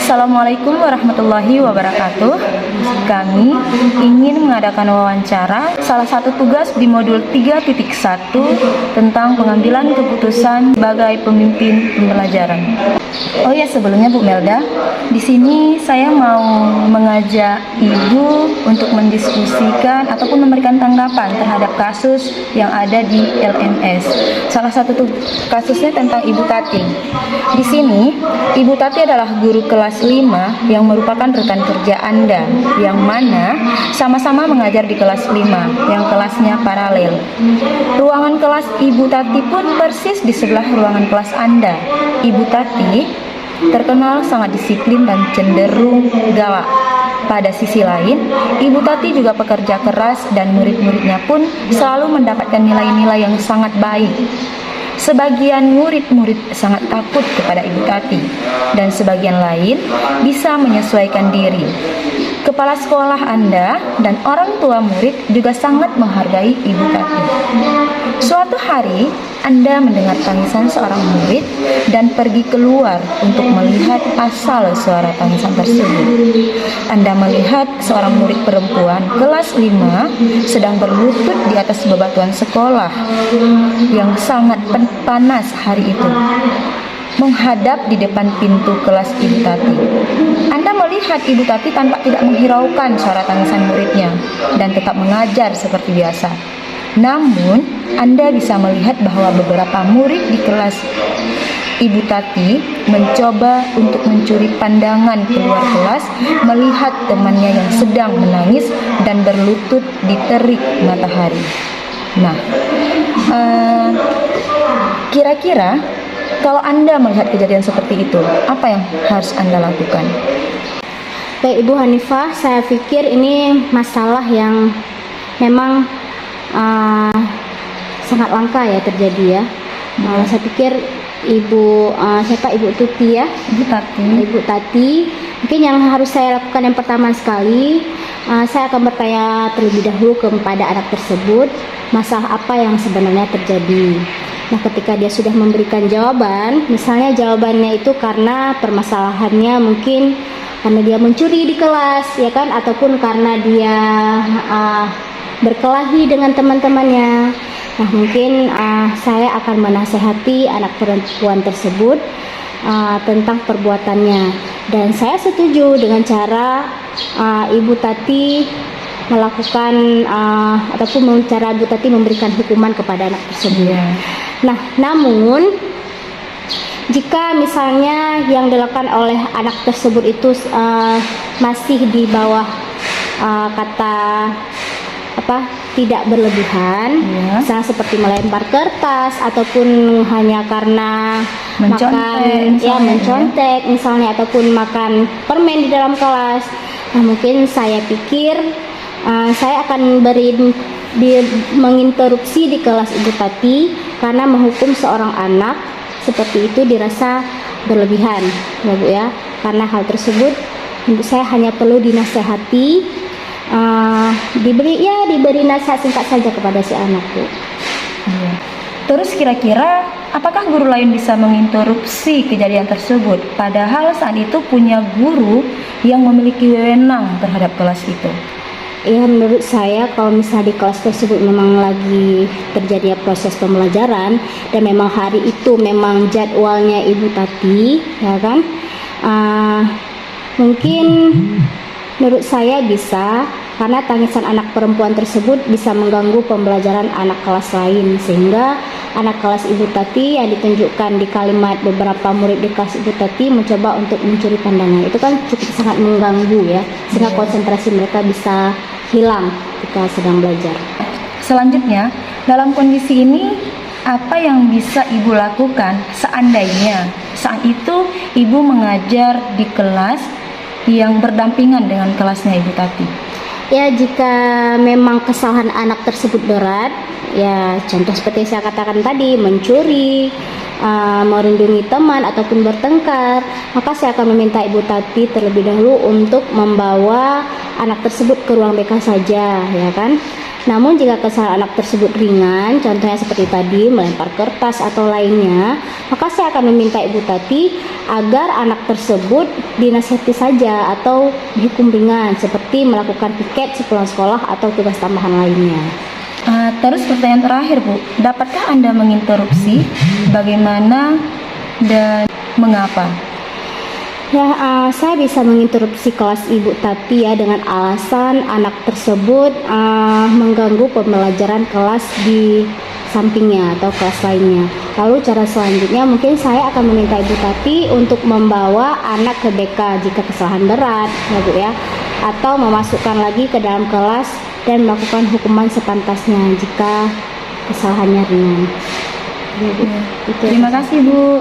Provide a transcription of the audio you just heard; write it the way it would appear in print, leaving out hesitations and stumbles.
Assalamualaikum warahmatullahi wabarakatuh. Kami ingin mengadakan wawancara salah satu tugas di modul 3.1 tentang pengambilan keputusan sebagai pemimpin pembelajaran. Oh ya, sebelumnya Bu Melda, di sini saya mau mengajak Ibu untuk mendiskusikan ataupun memberikan tanggapan terhadap kasus yang ada di LMS. Salah satu kasusnya tentang Ibu Tati. Di sini, Ibu Tati adalah guru kelas 5 yang merupakan rekan kerja Anda, yang mana sama-sama mengajar di kelas 5, yang kelasnya paralel. Ruangan kelas Ibu Tati pun persis di sebelah ruangan kelas Anda. Ibu Tati terkenal sangat disiplin dan cenderung galak. Pada sisi lain, Ibu Tati juga pekerja keras dan murid-muridnya pun selalu mendapatkan nilai-nilai yang sangat baik. Sebagian murid-murid sangat takut kepada Ibu Tati, dan sebagian lain bisa menyesuaikan diri. Kepala sekolah Anda dan orang tua murid juga sangat menghargai Ibu Tati. Suatu hari, Anda mendengar tangisan seorang murid dan pergi keluar untuk melihat asal suara tangisan tersebut. Anda melihat seorang murid perempuan kelas 5 sedang berlutut di atas bebatuan sekolah yang sangat panas hari itu, menghadap di depan pintu kelas Ibu Tati. Anda melihat Ibu Tati tampak tidak menghiraukan suara tangisan muridnya dan tetap mengajar seperti biasa. Namun, Anda bisa melihat bahwa beberapa murid di kelas Ibu Tati mencoba untuk mencuri pandangan keluar kelas melihat temannya yang sedang menangis dan berlutut di terik matahari. Nah, kira-kira kalau Anda melihat kejadian seperti itu, apa yang harus Anda lakukan? Baik Ibu Hanifah, saya pikir ini masalah yang memang sangat langka ya terjadi ya. Saya pikir Ibu Tuti ya, Ibu Tati. Mungkin yang harus saya lakukan yang pertama sekali, saya akan bertanya terlebih dahulu kepada anak tersebut masalah apa yang sebenarnya terjadi. Nah, ketika dia sudah memberikan jawaban, misalnya jawabannya itu karena permasalahannya mungkin karena dia mencuri di kelas, ya kan, ataupun karena dia berkelahi dengan teman-temannya. Nah, mungkin saya akan menasehati anak perempuan tersebut tentang perbuatannya, dan saya setuju dengan cara Ibu Tati melakukan ataupun cara Ibu Tati memberikan hukuman kepada anak tersebut. Nah, namun jika misalnya yang dilakukan oleh anak tersebut itu masih di bawah kata tidak berlebihan, misalnya seperti melempar kertas ataupun hanya karena mencontek misalnya, ataupun makan permen di dalam kelas. Nah, mungkin saya pikir saya akan menginterupsi di kelas Ibu Tati karena menghukum seorang anak seperti itu dirasa berlebihan ya Bu ya, karena hal tersebut menurut saya hanya perlu dinasehati, diberi nasihat singkat saja kepada si anak Bu. Terus kira-kira apakah guru lain bisa menginterupsi kejadian tersebut, padahal saat itu punya guru yang memiliki wewenang terhadap kelas itu? Ya, menurut saya kalau misalnya di kelas tersebut memang lagi terjadi proses pembelajaran dan memang hari itu memang jadwalnya Ibu Tati, ya kan, mungkin menurut saya bisa, karena tangisan anak perempuan tersebut bisa mengganggu pembelajaran anak kelas lain, sehingga anak kelas Ibu Tati yang ditunjukkan di kalimat beberapa murid di kelas Ibu Tati mencoba untuk mencuri pandangan, itu kan cukup sangat mengganggu ya, sehingga konsentrasi mereka bisa hilang ketika sedang belajar. Selanjutnya, dalam kondisi ini apa yang bisa Ibu lakukan seandainya saat itu Ibu mengajar di kelas yang berdampingan dengan kelasnya Ibu Tati? Ya, jika memang kesalahan anak tersebut berat, ya contoh seperti saya katakan tadi, mencuri, merundungi teman ataupun bertengkar, maka saya akan meminta Ibu Tati terlebih dahulu untuk membawa anak tersebut ke ruang BK saja, ya kan. Namun jika kesalahan anak tersebut ringan, contohnya seperti tadi melempar kertas atau lainnya, maka saya akan meminta Ibu Tati agar anak tersebut dinasihati saja atau dihukum ringan seperti melakukan piket sepulang sekolah atau tugas tambahan lainnya. Terus pertanyaan terakhir Bu, dapatkah Anda menginterupsi bagaimana dan mengapa? Ya, saya bisa menginterupsi kelas Ibu Tati ya dengan alasan anak tersebut mengganggu pembelajaran kelas di sampingnya atau kelas lainnya. Lalu cara selanjutnya mungkin saya akan meminta Ibu Tati untuk membawa anak ke BK jika kesalahan berat, ya Bu ya, atau memasukkan lagi ke dalam kelas dan melakukan hukuman sepantasnya jika kesalahannya ringan. Ya, Bu. Itu. Terima kasih Bu.